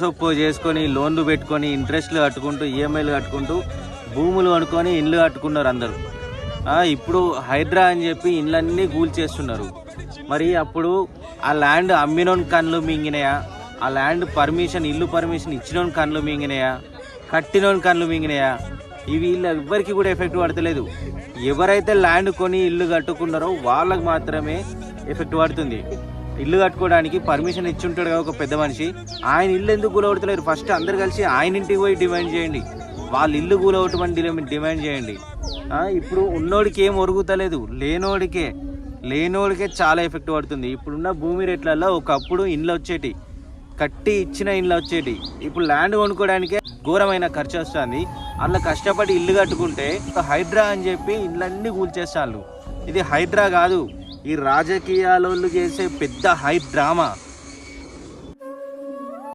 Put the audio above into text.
సొప్పో చేసుకొని లోన్లు పెట్టుకొని ఇంట్రెస్ట్లు కట్టుకుంటూ ఈఎంఐలు కట్టుకుంటూ భూములు అనుకొని ఇండ్లు కట్టుకున్నారు అందరూ. ఇప్పుడు హైడ్రా అని చెప్పి ఇండ్లన్నీ కూల్చేస్తున్నారు. మరి అప్పుడు ఆ ల్యాండ్ అమ్మినోని కళ్ళు మింగినాయా, ఆ ల్యాండ్ పర్మిషన్ ఇల్లు పర్మిషన్ ఇచ్చినోని కళ్ళు మింగినాయా, కట్టినోని కళ్ళు మింగినాయా? ఇవి వీళ్ళు ఎవ్వరికి కూడా ఎఫెక్ట్ పడతలేదు. ఎవరైతే ల్యాండ్ కొని ఇల్లు కట్టుకున్నారో వాళ్ళకి మాత్రమే ఎఫెక్ట్ పడుతుంది. ఇల్లు కట్టుకోవడానికి పర్మిషన్ ఇచ్చి ఉంటాడు కదా ఒక పెద్ద మనిషి, ఆయన ఇల్లు ఎందుకు కూలగొడతలేరు? ఫస్ట్ అందరు కలిసి ఆయన ఇంటికి పోయి డిమాండ్ చేయండి, వాళ్ళ ఇల్లు కూలగొట్టమని డిమాండ్ చేయండి. ఇప్పుడు ఉన్నోడికి ఏం ఒరుగుతలేదు, లేనోడికే చాలా ఎఫెక్ట్ పడుతుంది. ఇప్పుడున్న భూమి రేట్లలో ఒకప్పుడు ఇండ్లు వచ్చేటి, కట్టి ఇచ్చిన ఇండ్లు వచ్చేటి, ఇప్పుడు ల్యాండ్ కొనుక్కోవడానికే ఘోరమైన ఖర్చు వస్తుంది. అలా కష్టపడి ఇల్లు కట్టుకుంటే హైడ్రా అని చెప్పి ఇళ్ళన్నీ కూల్చేస్తాను. ఇది హైడ్రా కాదు, ఈ రాజకీయాలు చేసే పెద్ద హై డ్రామా.